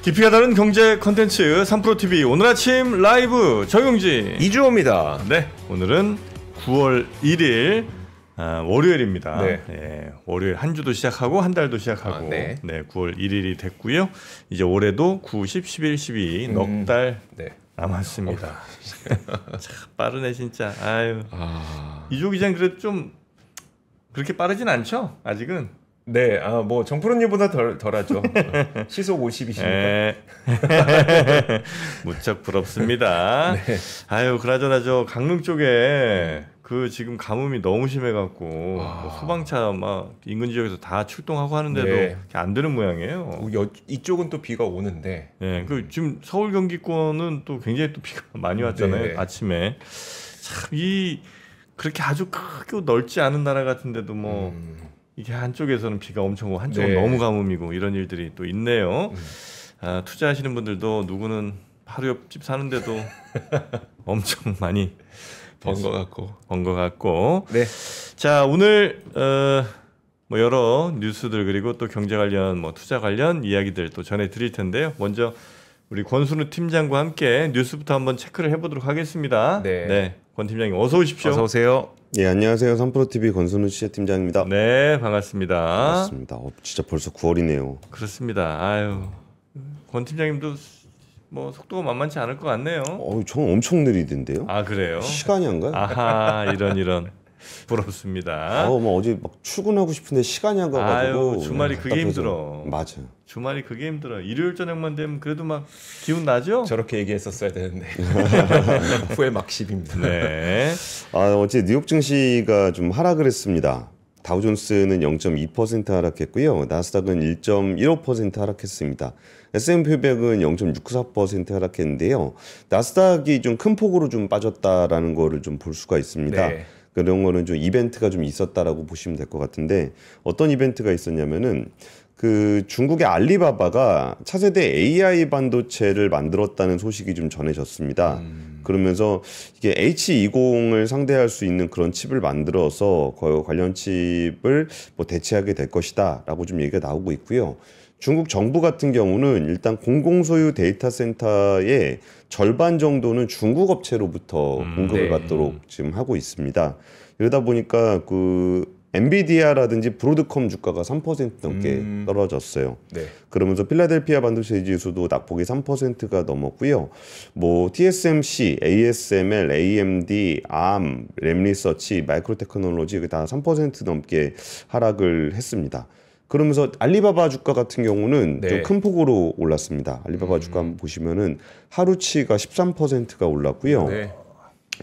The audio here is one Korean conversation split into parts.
깊이가 다른 경제 컨텐츠 3프로TV 오늘 아침 라이브 정용진 이주호입니다. 네, 오늘은 9월 1일 월요일입니다. 네. 네, 월요일 한 주도 시작하고 한 달도 시작하고 네. 9월 1일이 됐고요. 이제 올해도 9, 10, 11, 12 넉 달 남았습니다. 참 빠르네 진짜. 아유. 이주호 기자는 그래도 좀 그렇게 빠르진 않죠? 아직은. 네, 뭐 정프로님보다 덜하죠. 시속 50이시니까. 무척 부럽습니다. 네. 아유, 그나저나 저 강릉 쪽에 그 지금 가뭄이 너무 심해갖고 뭐 소방차 막 인근 지역에서 다 출동하고 하는데도 네. 안 되는 모양이에요. 이쪽은 또 비가 오는데. 네, 그 지금 서울 경기권은 또 굉장히 또 비가 많이 왔잖아요. 네. 아침에 참 그렇게 아주 크고 넓지 않은 나라 같은데도 뭐. 이게 한쪽에서는 비가 엄청 오고 한쪽은 너무 가뭄이고 이런 일들이 또 있네요. 투자하시는 분들도 누구는 바로 옆집 사는데도 엄청 많이 번 것 같고. 네. 자, 오늘 뭐 여러 뉴스들 그리고 또 경제 관련 뭐 투자 관련 이야기들 또 전해드릴 텐데요. 먼저 우리 권순우 팀장과 함께 뉴스부터 한번 체크를 해보도록 하겠습니다. 네. 권 팀장님 어서 오십시오. 어서 오세요. 예, 안녕하세요. 3프로TV 권순우 취재팀장입니다. 네, 반갑습니다. 반갑습니다. 진짜 벌써 9월이네요. 그렇습니다. 아유, 권 팀장님도 뭐 속도가 만만치 않을 것 같네요. 저는 엄청 느리던데요. 아, 그래요? 시간이 안 가요? 아하, 이런 부럽습니다. 뭐 어제 막 출근하고 싶은데 시간이 안 가가지고. 아유, 주말이 그게 힘들어. 맞아요. 주말이 그게 힘들어. 일요일 저녁만 되면 그래도 막 기운 나죠? 저렇게 얘기했었어야 되는데 후회 막십입니다. 네. 어제 뉴욕 증시가 좀 하락을 했습니다. 다우존스는 0.2% 하락했고요. 나스닥은 1.15% 하락했습니다. S&P 500은 0.64% 하락했는데요. 나스닥이 좀 큰 폭으로 좀 빠졌다라는 거를 좀 볼 수가 있습니다. 네. 그런 거는 좀 이벤트가 좀 있었다라고 보시면 될 것 같은데 어떤 이벤트가 있었냐면은 그 중국의 알리바바가 차세대 AI 반도체를 만들었다는 소식이 좀 전해졌습니다. 그러면서 이게 H20을 상대할 수 있는 그런 칩을 만들어서 관련 칩을 뭐 대체하게 될 것이다라고 좀 얘기가 나오고 있고요. 중국 정부 같은 경우는 일단 공공소유 데이터 센터의 절반 정도는 중국 업체로부터 공급을 받도록 지금 하고 있습니다. 이러다 보니까 그 엔비디아라든지 브로드컴 주가가 3% 넘게 떨어졌어요. 네. 그러면서 필라델피아 반도체 지수도 낙폭이 3%가 넘었고요. 뭐 TSMC, ASML, AMD, ARM, 램리서치, 마이크로테크놀로지 다 3% 넘게 하락을 했습니다. 그러면서 알리바바 주가 같은 경우는 좀 큰 폭으로 올랐습니다. 알리바바 주가 한번 보시면은 하루치가 13%가 올랐고요. 네.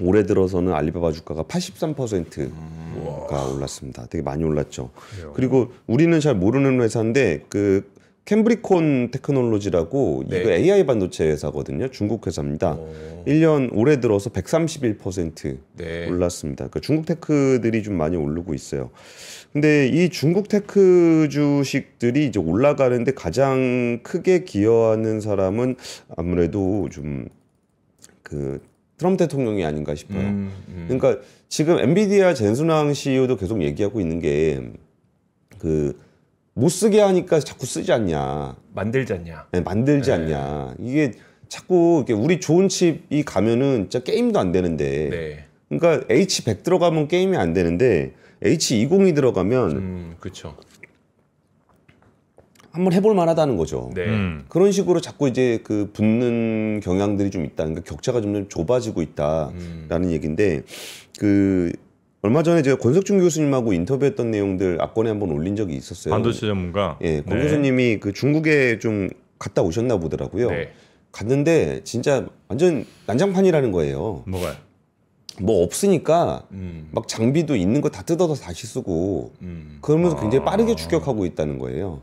올해 들어서는 알리바바 주가가 83%가 올랐습니다. 되게 많이 올랐죠. 그리고 우리는 잘 모르는 회사인데 그 캠브리콘 테크놀로지라고 이거 AI 반도체 회사거든요. 중국 회사입니다. 1년 올해 들어서 131% 올랐습니다. 그러니까 중국 테크들이 좀 많이 오르고 있어요. 근데 이 중국 테크 주식들이 이제 올라가는데 가장 크게 기여하는 사람은 아무래도 좀 그 트럼프 대통령이 아닌가 싶어요. 그러니까 지금 엔비디아 젠순왕 CEO도 계속 얘기하고 있는 게 그 못 쓰게 하니까 자꾸 쓰지 않냐. 만들지 않냐. 네, 만들지 않냐. 이게 자꾸 이렇게 우리 좋은 칩이 가면은 진짜 게임도 안 되는데. 그러니까 H100 들어가면 게임이 안 되는데 H20이 들어가면 그렇죠. 한번 해볼 만하다는 거죠. 네. 그런 식으로 자꾸 이제 그 붙는 경향들이 좀 있다. 그러니까 격차가 점점 좁아지고 있다라는 얘기인데 그 얼마 전에 제가 권석준 교수님하고 인터뷰했던 내용들 앞권에 한번 올린 적이 있었어요. 반도체 전문가. 예, 권 교수님이 그 중국에 좀 갔다 오셨나 보더라고요. 갔는데 진짜 완전 난장판이라는 거예요. 뭐가요? 뭐 없으니까 막 장비도 있는 거 다 뜯어서 다시 쓰고 그러면서 굉장히 빠르게 추격하고 있다는 거예요.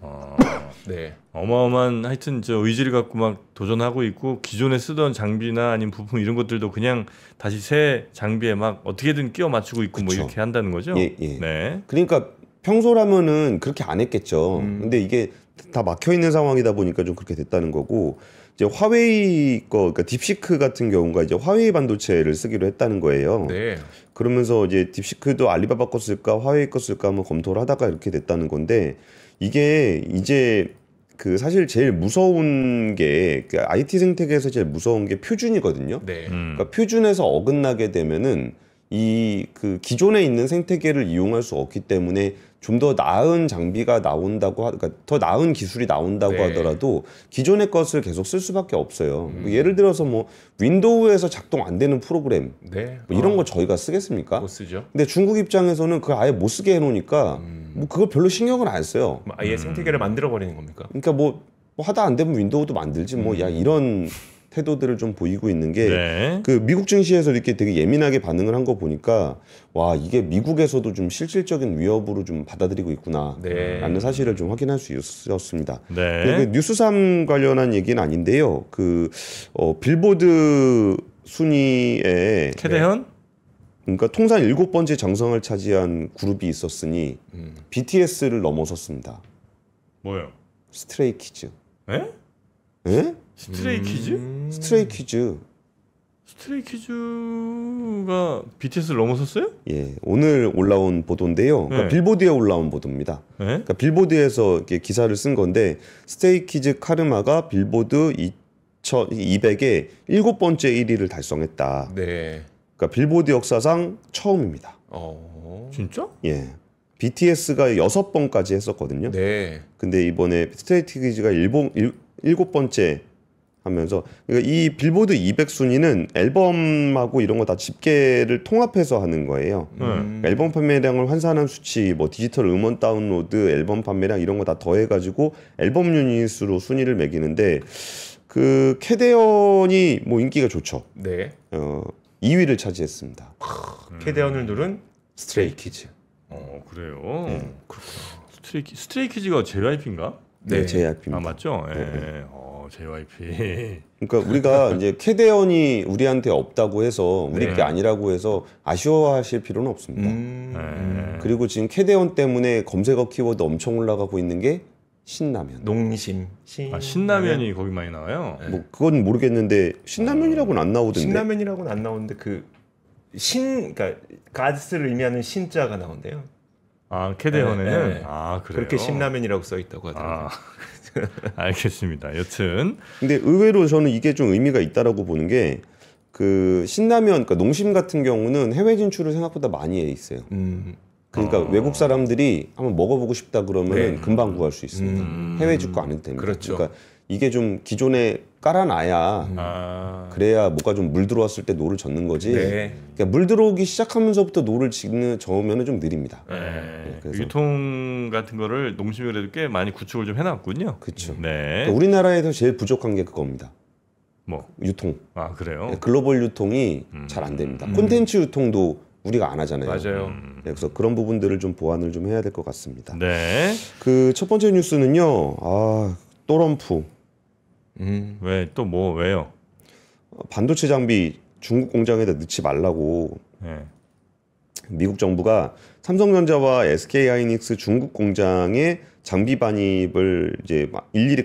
네. 어마어마한 하여튼 저 의지를 갖고 막 도전하고 있고 기존에 쓰던 장비나 아니면 부품 이런 것들도 그냥 다시 새 장비에 막 어떻게든 끼워 맞추고 있고 뭐 이렇게 한다는 거죠. 예, 예. 네. 그러니까 평소라면은 그렇게 안 했겠죠. 근데 이게 다 막혀 있는 상황이다 보니까 좀 그렇게 됐다는 거고 이제 화웨이 그러니까 딥시크 같은 경우가 이제 화웨이 반도체를 쓰기로 했다는 거예요. 네. 그러면서 이제 딥시크도 알리바바 거 쓸까 화웨이 거 쓸까 한번 검토를 하다가 이렇게 됐다는 건데 이게 이제 그 사실 제일 무서운 게 그 IT 생태계에서 제일 무서운 게 표준이거든요. 네. 그러니까 표준에서 어긋나게 되면은 이 그 기존에 있는 생태계를 이용할 수 없기 때문에 좀 더 나은 장비가 나온다고 그러니까 더 나은 기술이 나온다고 네. 하더라도 기존의 것을 계속 쓸 수밖에 없어요. 예를 들어서 뭐 윈도우에서 작동 안 되는 프로그램 네. 뭐 이런 거 저희가 쓰겠습니까? 못 쓰죠. 근데 중국 입장에서는 그걸 아예 못 쓰게 해놓으니까 뭐 그걸 별로 신경을 안 써요. 뭐 아예 생태계를 만들어 버리는 겁니까? 그러니까 뭐 하다 안 되면 윈도우도 만들지 뭐 야 이런 태도들을 좀 보이고 있는 게 네. 그 미국 증시에서 이렇게 되게 예민하게 반응을 한 거 보니까 와 이게 미국에서도 좀 실질적인 위협으로 좀 받아들이고 있구나라는 네. 사실을 좀 확인할 수 있었습니다. 네. 그 뉴스3 관련한 얘기는 아닌데요. 그 빌보드 순위에 캐대현? 그러니까 통산 7번째 장성을 차지한 그룹이 있었으니 BTS를 넘어섰습니다. 뭐요? 스트레이키즈. 에? 에? 스트레이키즈? 스트레이키즈. 스트레이키즈가 BTS를 넘어섰어요? 예, 오늘 올라온 보도인데요. 그러니까 네. 빌보드에 올라온 보도입니다. 네? 그러니까 빌보드에서 이렇게 기사를 쓴 건데 스테이키즈 카르마가 빌보드 2200에 7번째 1위를 달성했다. 네. 그러니까 빌보드 역사상 처음입니다. 진짜? 예. BTS가 6번까지 했었거든요. 네. 근데 이번에 스테이키즈가 7번째 하면서 그러니까 이 빌보드 200 순위는 앨범하고 이런 거 다 집계를 통합해서 하는 거예요. 그러니까 앨범 판매량을 환산한 수치, 뭐 디지털 음원 다운로드, 앨범 판매량 이런 거 다 더해가지고 앨범 유닛으로 순위를 매기는데 그 캐대언이 뭐 인기가 좋죠. 네. 2위를 차지했습니다. 캐대언을 누른 스트레이키즈. 그래요. 그렇구나. 스트레이키즈가 JYP인가? 네, JYP입니다. 아 맞죠? 예. 네. JYP. 그러니까 우리가 이제 캐대언이 우리한테 없다고 해서 우리 네. 게 아니라고 해서 아쉬워하실 필요는 없습니다. 네. 그리고 지금 캐대언 때문에 검색어 키워드 엄청 올라가고 있는 게 신라면. 농심. 신라면이 거기 많이 나와요. 뭐 그건 모르겠는데 신라면이라고는 안 나오던데. 신라면이라고는 안 나오는데 그러니까 가스를 의미하는 신자가 나온대요. 아 캐대현에는 네, 네. 아 그래요. 그렇게 신라면이라고 써 있다고 하더라고요. 아 알겠습니다. 여튼 근데 의외로 저는 이게 좀 의미가 있다라고 보는 게 그 신라면, 그러니까 농심 같은 경우는 해외 진출을 생각보다 많이 해 있어요. 그러니까 외국 사람들이 한번 먹어보고 싶다 그러면 네. 금방 구할 수 있습니다. 해외 직구 안 해도 됩니다. 그렇죠. 그러니까 이게 좀 기존에 깔아놔야 그래야 뭐가 좀 물 들어왔을 때 노를 젓는 거지. 네. 그러니까 물 들어오기 시작하면서부터 노를 저으면 좀 느립니다. 그래서- 유통 같은 거를 농심이 그래도 꽤 많이 구축을 좀 해놨군요. 그렇죠. 네. 그러니까 우리나라에서 제일 부족한 게 그겁니다. 뭐. 유통. 아 그래요. 글로벌 유통이 잘 안 됩니다. 콘텐츠 유통도 우리가 안 하잖아요. 맞아요. 그래서 그런 부분들을 좀 보완을 좀 해야 될 것 같습니다. 네. 그 첫 번째 뉴스는요. 또럼프. 왜 또 뭐 왜요? 반도체 장비 중국 공장에다 넣지 말라고 네. 미국 정부가 삼성전자와 SK하이닉스 중국 공장의 장비 반입을 이제 일일이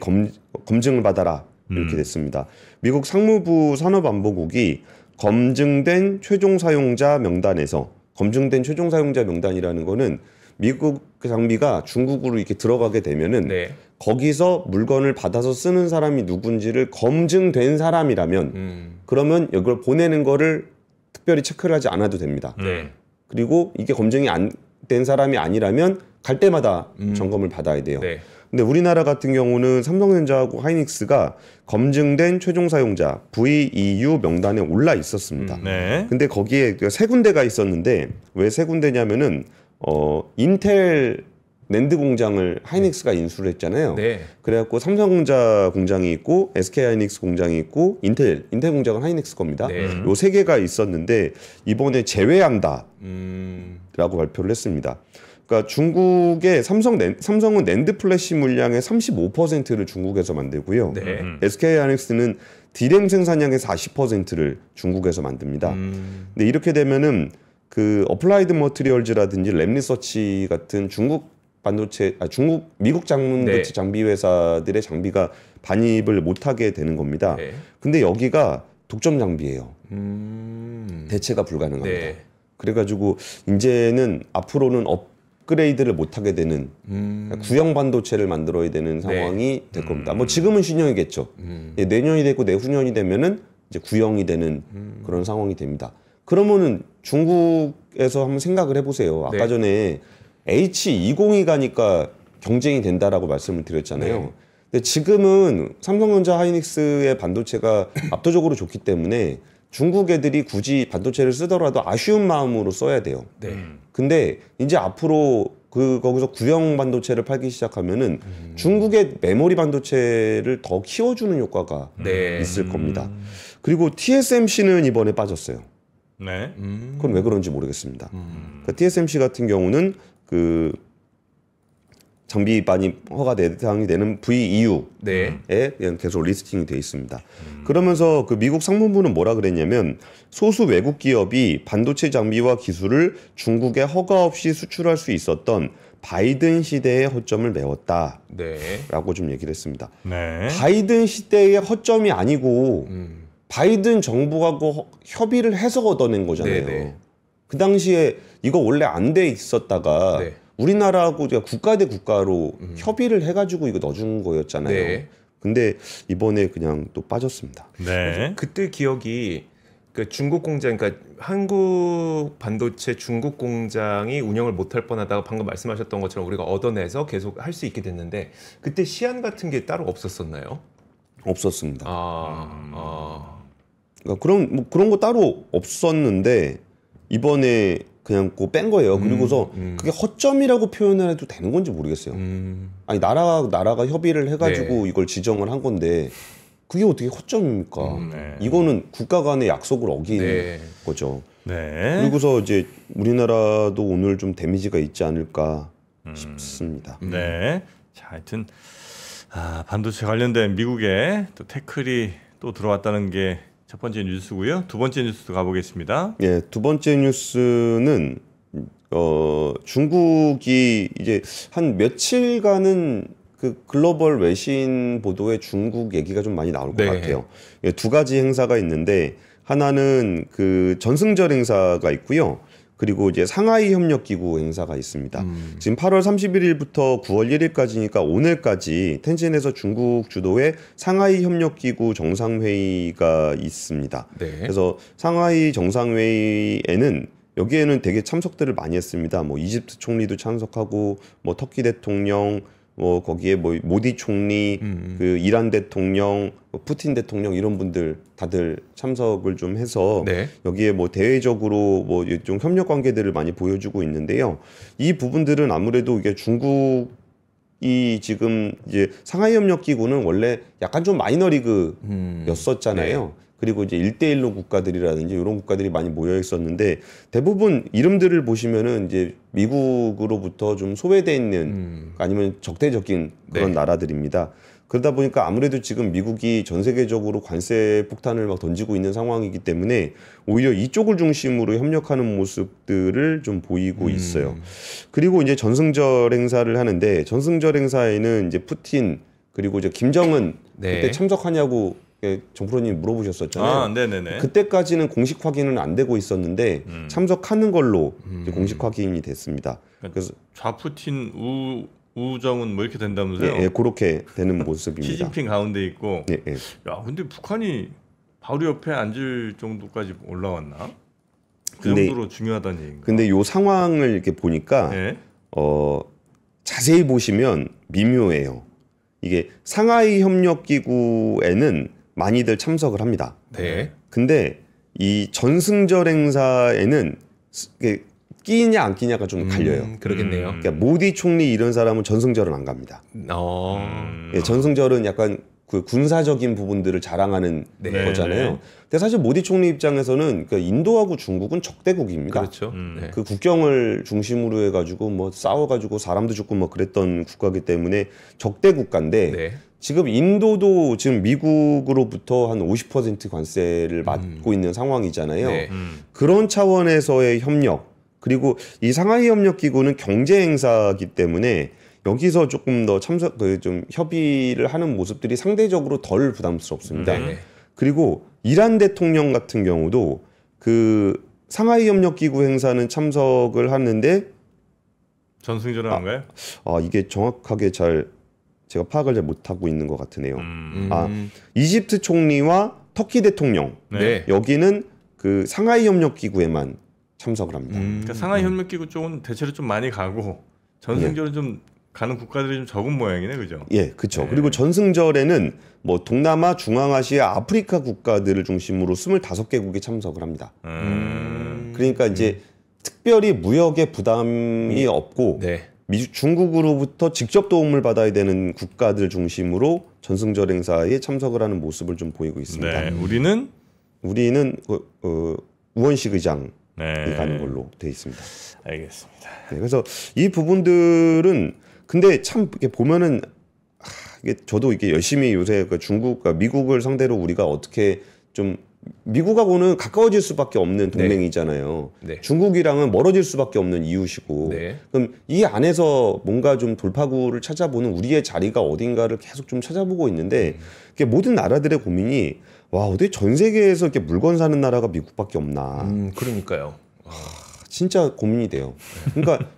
검증을 받아라 이렇게 됐습니다. 미국 상무부 산업안보국이 검증된 최종 사용자 명단에서 검증된 최종 사용자 명단이라는 거는 미국 장비가 중국으로 이렇게 들어가게 되면은 네. 거기서 물건을 받아서 쓰는 사람이 누군지를 검증된 사람이라면 그러면 이걸 보내는 거를 특별히 체크를 하지 않아도 됩니다. 네. 그리고 이게 검증이 안 된 사람이 아니라면 갈 때마다 점검을 받아야 돼요. 네. 근데 우리나라 같은 경우는 삼성전자하고 하이닉스가 검증된 최종 사용자 VEU 명단에 올라 있었습니다. 네. 근데 거기에 세 군데가 있었는데 왜 세 군데냐면은 인텔 낸드 공장을 하이닉스가 인수를 했잖아요. 네. 그래갖고 삼성전자 공장이 있고 SK하이닉스 공장이 있고 인텔 공장은 하이닉스 겁니다. 네. 요 세 개가 있었는데 이번에 제외한다라고 음. 발표를 했습니다. 그러니까 중국의 삼성은 낸드 플래시 물량의 35%를 중국에서 만들고요. 네. SK하이닉스는 디램 생산량의 40%를 중국에서 만듭니다. 근데 이렇게 되면은 그 어플라이드 머티리얼즈라든지 램리서치 같은 미국 반도체 네. 장비 회사들의 장비가 반입을 못하게 되는 겁니다. 네. 근데 여기가 독점 장비예요. 음. 대체가 불가능합니다. 네. 그래가지고 이제는 앞으로는 업그레이드를 못하게 되는 구형 반도체를 만들어야 되는 상황이 될 겁니다. 뭐 지금은 신형이겠죠. 예, 내년이 되고 내후년이 되면은 이제 구형이 되는 그런 상황이 됩니다. 그러면은 중국에서 한번 생각을 해보세요. 아까 전에 H20이 가니까 경쟁이 된다라고 말씀을 드렸잖아요. 근데 지금은 삼성전자 하이닉스의 반도체가 압도적으로 좋기 때문에 중국 애들이 굳이 반도체를 쓰더라도 아쉬운 마음으로 써야 돼요. 근데 이제 앞으로 거기서 구형 반도체를 팔기 시작하면은 중국의 메모리 반도체를 더 키워주는 효과가 있을 겁니다. 그리고 TSMC는 이번에 빠졌어요. 네. 그건 왜 그런지 모르겠습니다. 그러니까 TSMC 같은 경우는 그 장비 많이 허가 대상이 되는 VEU에 그냥 계속 리스팅이 돼 있습니다. 그러면서 그 미국 상무부는 뭐라 그랬냐면 소수 외국 기업이 반도체 장비와 기술을 중국에 허가 없이 수출할 수 있었던 바이든 시대의 허점을 메웠다라고 좀 얘기를 했습니다. 네. 바이든 시대의 허점이 아니고 바이든 정부하고 협의를 해서 얻어낸 거잖아요. 그 당시에 이거 원래 안 돼 있었다가 우리나라하고 국가 대 국가로 협의를 해가지고 이거 넣어준 거였잖아요. 근데 이번에 그냥 또 빠졌습니다. 네. 그때 기억이 그 중국 공장, 그러니까 한국 반도체 중국 공장이 운영을 못할 뻔하다가 방금 말씀하셨던 것처럼 우리가 얻어내서 계속 할 수 있게 됐는데 그때 시안 같은 게 따로 없었었나요? 없었습니다. 그러니까 그런 거 따로 없었는데 이번에 그냥 뺀 거예요. 그리고서 그게 허점이라고 표현을 해도 되는 건지 모르겠어요. 아니 나라가 협의를 해가지고 이걸 지정을 한 건데 그게 어떻게 허점입니까? 이거는 국가 간의 약속을 어긴 거죠. 그리고서 이제 우리나라도 오늘 좀 데미지가 있지 않을까 싶습니다. 네. 자, 하여튼 반도체 관련된 미국의 또 태클이 또 들어왔다는 게 첫 번째 뉴스고요. 두 번째 뉴스도 가보겠습니다. 예, 두 번째 뉴스는 중국이 이제 한 며칠간은 그 글로벌 외신 보도에 중국 얘기가 좀 많이 나올 것 같아요. 예, 두 가지 행사가 있는데 하나는 그 전승절 행사가 있고요. 그리고 이제 상하이 협력기구 행사가 있습니다. 지금 8월 31일부터 9월 1일까지니까 오늘까지 텐진에서 중국 주도의 상하이 협력기구 정상회의가 있습니다. 그래서 상하이 정상회의에는 여기에는 되게 참석들을 많이 했습니다. 뭐 이집트 총리도 참석하고 뭐 터키 대통령 뭐 거기에 뭐 모디 총리, 그 이란 대통령, 푸틴 대통령 이런 분들 다들 참석을 좀 해서 여기에 뭐 대외적으로 뭐 좀 협력 관계들을 많이 보여주고 있는데요. 이 부분들은 아무래도 이게 중국이 지금 이제 상하이 협력 기구는 원래 약간 좀 마이너리그였었잖아요. 그리고 이제 1대1로 국가들이라든지 이런 국가들이 많이 모여 있었는데 대부분 이름들을 보시면은 이제 미국으로부터 좀 소외돼 있는 아니면 적대적인 그런 나라들입니다. 그러다 보니까 아무래도 지금 미국이 전 세계적으로 관세 폭탄을 막 던지고 있는 상황이기 때문에 오히려 이쪽을 중심으로 협력하는 모습들을 좀 보이고 있어요. 그리고 이제 전승절 행사를 하는데 전승절 행사에는 이제 푸틴 그리고 이제 김정은 그때 참석하냐고 정프로님 물어보셨었잖아요. 네네네. 그때까지는 공식 확인은 안 되고 있었는데 참석하는 걸로 이제 공식 확인이 됐습니다. 그래서 좌푸틴 우정은 뭐 이렇게 된다면서요? 예, 그렇게 되는 모습입니다. 시진핑 가운데 있고. 예. 야, 근데 북한이 바로 옆에 앉을 정도까지 올라왔나? 그 근데, 정도로 중요하다는 얘기인가? 근데 요 상황을 이렇게 보니까 자세히 보시면 미묘해요. 이게 상하이 협력기구에는 많이들 참석을 합니다. 근데 이 전승절 행사에는 끼냐 안 끼냐가 좀 갈려요. 그러겠네요. 그러니까 모디 총리 이런 사람은 전승절은 안 갑니다. 예, 전승절은 약간 그 군사적인 부분들을 자랑하는 거잖아요. 근데 사실 모디 총리 입장에서는 그러니까 인도하고 중국은 적대국입니다. 그렇죠. 그 국경을 중심으로 해가지고 뭐 싸워가지고 사람도 죽고 뭐 그랬던 국가이기 때문에 적대 국가인데 지금 인도도 지금 미국으로부터 한 50% 관세를 받고 있는 상황이잖아요. 그런 차원에서의 협력 그리고 이 상하이 협력 기구는 경제 행사이기 때문에 여기서 조금 더 좀 협의를 하는 모습들이 상대적으로 덜 부담스럽습니다. 그리고 이란 대통령 같은 경우도 그 상하이 협력 기구 행사는 참석을 하는데 전승절하는가요? 이게 정확하게 제가 파악을 잘 못하고 있는 것 같으네요. 이집트 총리와 터키 대통령 네. 여기는 그 상하이 협력 기구에만 참석을 합니다. 그러니까 상하이 협력기구 쪽은 대체로 좀 많이 가고 전승절은 좀 가는 국가들이 좀 적은 모양이네, 그죠? 예, 그렇죠. 네. 그리고 전승절에는 뭐 동남아, 중앙아시아, 아프리카 국가들을 중심으로 25개국이 참석을 합니다. 그러니까 이제 특별히 무역에 부담이 없고 네. 중국으로부터 직접 도움을 받아야 되는 국가들 중심으로 전승절 행사에 참석을 하는 모습을 좀 보이고 있습니다. 네, 우리는 우원식 의장이 네. 가는 걸로 돼 있습니다. 알겠습니다. 네, 그래서 이 부분들은 근데 참 이렇게 보면은 이게 저도 이게 열심히 요새 미국을 상대로 우리가 어떻게 좀 미국하고는 가까워질 수밖에 없는 동맹이잖아요. 네. 중국이랑은 멀어질 수밖에 없는 이웃이고. 네. 그럼 이 안에서 뭔가 좀 돌파구를 찾아보는 우리의 자리가 어딘가를 계속 좀 찾아보고 있는데 이게 모든 나라들의 고민이 와 어떻게 전 세계에서 이렇게 물건 사는 나라가 미국밖에 없나. 그러니까요. 진짜 고민이 돼요. 그러니까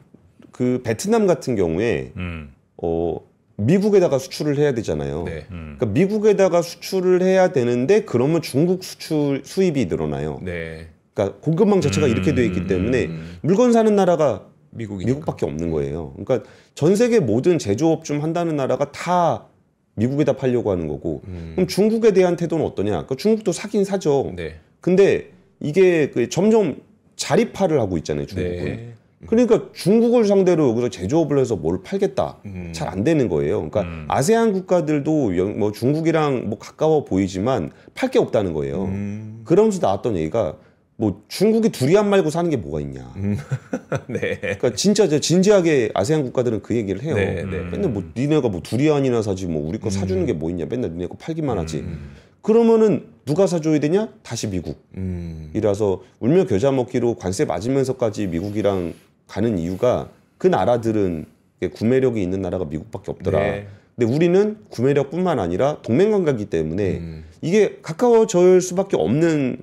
그 베트남 같은 경우에 미국에다가 수출을 해야 되잖아요. 네. 그러니까 미국에다가 수출을 해야 되는데 그러면 중국 수입이 늘어나요. 네. 그러니까 공급망 자체가 이렇게 되어 있기 때문에 물건 사는 나라가 미국이니까. 미국밖에 없는 거예요. 그러니까 전 세계 모든 제조업 좀 한다는 나라가 다 미국에다 팔려고 하는 거고 그럼 중국에 대한 태도는 어떠냐? 그러니까 중국도 사긴 사죠. 네. 근데 이게 점점 자립화를 하고 있잖아요, 중국은. 네. 그러니까 중국을 상대로 여기서 제조업을 해서 뭘 팔겠다. 잘 안 되는 거예요. 그러니까 아세안 국가들도 뭐 중국이랑 뭐 가까워 보이지만 팔 게 없다는 거예요. 그러면서 나왔던 얘기가 뭐 중국이 두리안 말고 사는 게 뭐가 있냐. 네. 그러니까 진짜 진지하게 아세안 국가들은 그 얘기를 해요. 네, 네. 맨날 뭐 니네가 뭐 두리안이나 사지 뭐 우리 거 사주는 게 뭐 있냐. 맨날 니네 거 팔기만 하지. 그러면은 누가 사줘야 되냐? 다시 미국이라서 울며 겨자 먹기로 관세 맞으면서까지 미국이랑 가는 이유가 그 나라들은 구매력이 있는 나라가 미국밖에 없더라. 네. 근데 우리는 구매력뿐만 아니라 동맹 관계이기 때문에 이게 가까워질 수밖에 없는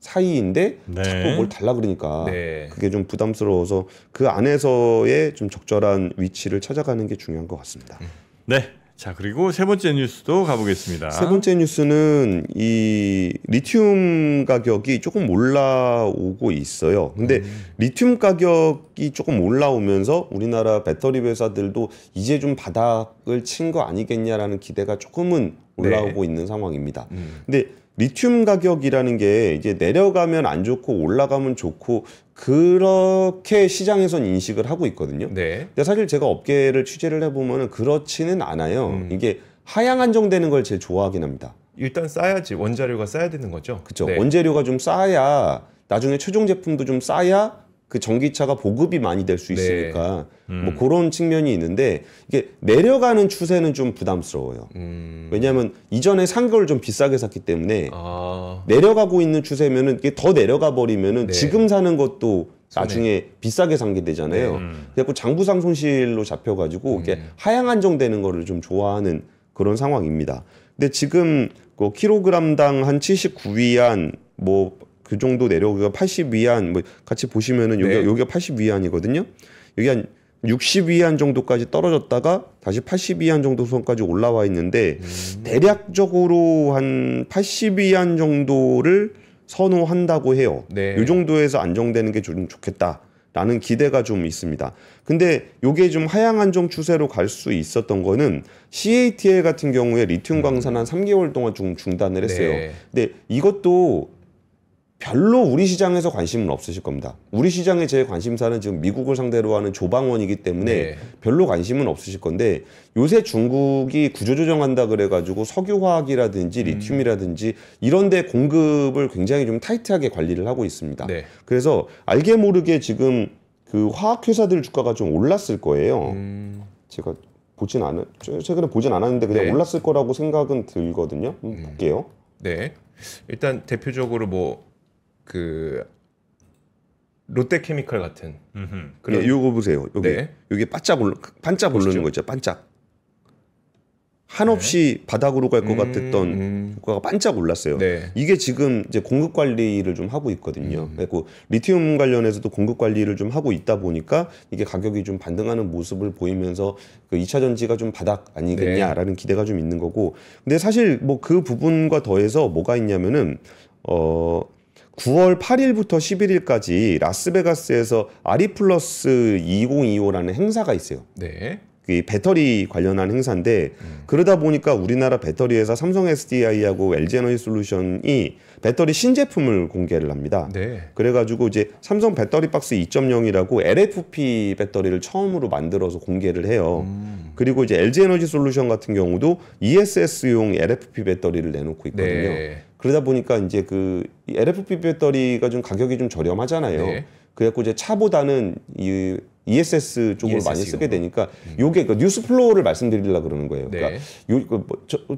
사이인데 네. 자꾸 뭘 달라 그러니까 네. 그게 좀 부담스러워서 그 안에서의 좀 적절한 위치를 찾아가는 게 중요한 것 같습니다. 네. 자, 그리고 세 번째 뉴스도 가보겠습니다. 세 번째 뉴스는 이 리튬 가격이 조금 올라오고 있어요. 근데 리튬 가격이 조금 올라오면서 우리나라 배터리 회사들도 이제 좀 바닥을 친 거 아니겠냐라는 기대가 조금은 올라오고 있는 상황입니다. 근데 리튬 가격이라는 게 이제 내려가면 안 좋고 올라가면 좋고 그렇게 시장에선 인식을 하고 있거든요. 네. 근데 사실 제가 업계를 취재를 해보면 그렇지는 않아요. 이게 하향 안정되는 걸 제일 좋아하긴 합니다. 일단 싸야지. 원자료가 싸야 되는 거죠. 그렇죠. 네. 원재료가 좀 싸야 나중에 최종 제품도 좀 싸야 그 전기차가 보급이 많이 될 수 있으니까 뭐 그런 측면이 있는데 이게 내려가는 추세는 좀 부담스러워요. 왜냐하면 이전에 산 걸 좀 비싸게 샀기 때문에 내려가고 있는 추세면은 이게 더 내려가 버리면은 네. 지금 사는 것도 나중에 비싸게 산 게 되잖아요. 그래서 장부상 손실로 잡혀가지고 이게 하향 안정되는 거를 좀 좋아하는 그런 상황입니다. 근데 지금 그 킬로그램당 한 79위안 뭐 그 정도 내려오기가 80위안 뭐 같이 보시면은 여기가 80위안이거든요. 여기 한 60위안 정도까지 떨어졌다가 다시 80위안 정도 선까지 올라와 있는데 대략적으로 한 80위안 정도를 선호한다고 해요. 네. 이 정도에서 안정되는 게 좀 좋겠다라는 기대가 좀 있습니다. 근데 이게 좀 하향 안정 추세로 갈 수 있었던 거는 CATL 같은 경우에 리튬 광산 한 3개월 동안 좀 중단을 했어요. 네. 근데 이것도 별로 우리 시장에서 관심은 없으실 겁니다. 우리 시장의 제 관심사는 지금 미국을 상대로 하는 조방원이기 때문에 네. 별로 관심은 없으실 건데 요새 중국이 구조조정한다 그래가지고 석유화학이라든지 리튬이라든지 이런 데 공급을 굉장히 좀 타이트하게 관리를 하고 있습니다. 네. 그래서 알게 모르게 지금 그 화학회사들 주가가 좀 올랐을 거예요. 제가 최근에 보진 않았는데 그냥 네. 올랐을 거라고 생각은 들거든요. 볼게요. 네. 일단 대표적으로 뭐 그 롯데케미칼 같은 그래, 요거 보세요. 여기 네. 여기 반짝 오르는 거 있죠. 반짝. 한없이 바닥으로 갈 것 같았던 주가가 반짝 올랐어요. 네. 이게 지금 이제 공급 관리를 좀 하고 있거든요. 그리고 리튬 관련해서도 공급 관리를 좀 하고 있다 보니까 이게 가격이 좀 반등하는 모습을 보이면서 그 2차 전지가 좀 바닥 아니겠냐라는 기대가 좀 있는 거고. 근데 사실 뭐 그 부분과 더해서 뭐가 있냐면은 9월 8일부터 11일까지 라스베가스에서 아리플러스 2025라는 행사가 있어요. 네. 그 배터리 관련한 행사인데 그러다 보니까 우리나라 배터리 회사 삼성 SDI하고 LG 에너지 솔루션이 배터리 신제품을 공개를 합니다. 네. 그래가지고 이제 삼성 배터리 박스 2.0이라고 LFP 배터리를 처음으로 만들어서 공개를 해요. 그리고 이제 LG 에너지 솔루션 같은 경우도 ESS용 LFP 배터리를 내놓고 있거든요. 네. 그러다 보니까 이제 그 LFP 배터리가 좀 가격이 좀 저렴하잖아요. 네. 그래갖고 이제 차보다는 이 ESS 쪽으로 많이 ESS 쓰게 되니까 요게 그 뉴스 플로우를 말씀드리려고 그러는 거예요. 네. 그러니까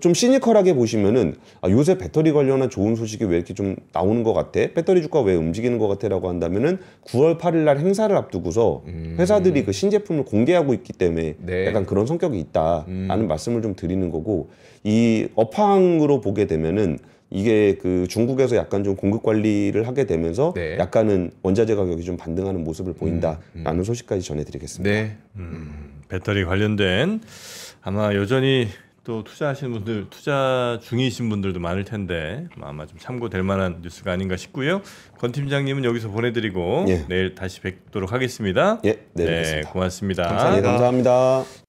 좀 시니컬하게 보시면은 요새 배터리 관련한 좋은 소식이 왜 이렇게 좀 나오는 것 같아? 배터리 주가 왜 움직이는 것 같아?라고 한다면은 9월 8일 날 행사를 앞두고서 회사들이 그 신제품을 공개하고 있기 때문에 네. 약간 그런 성격이 있다라는 말씀을 좀 드리는 거고 이 업황으로 보게 되면은 이게 그 중국에서 약간 좀 공급 관리를 하게 되면서 네. 약간은 원자재 가격이 좀 반등하는 모습을 보인다라는 소식까지 전해드리겠습니다. 네. 배터리 관련된 아마 여전히 또 투자하시는 분들, 투자 중이신 분들도 많을 텐데 아마 좀 참고될 만한 뉴스가 아닌가 싶고요. 권 팀장님은 여기서 보내드리고 예. 내일 다시 뵙도록 하겠습니다. 예, 네, 네, 알겠습니다. 고맙습니다. 감사합니다. 네, 감사합니다.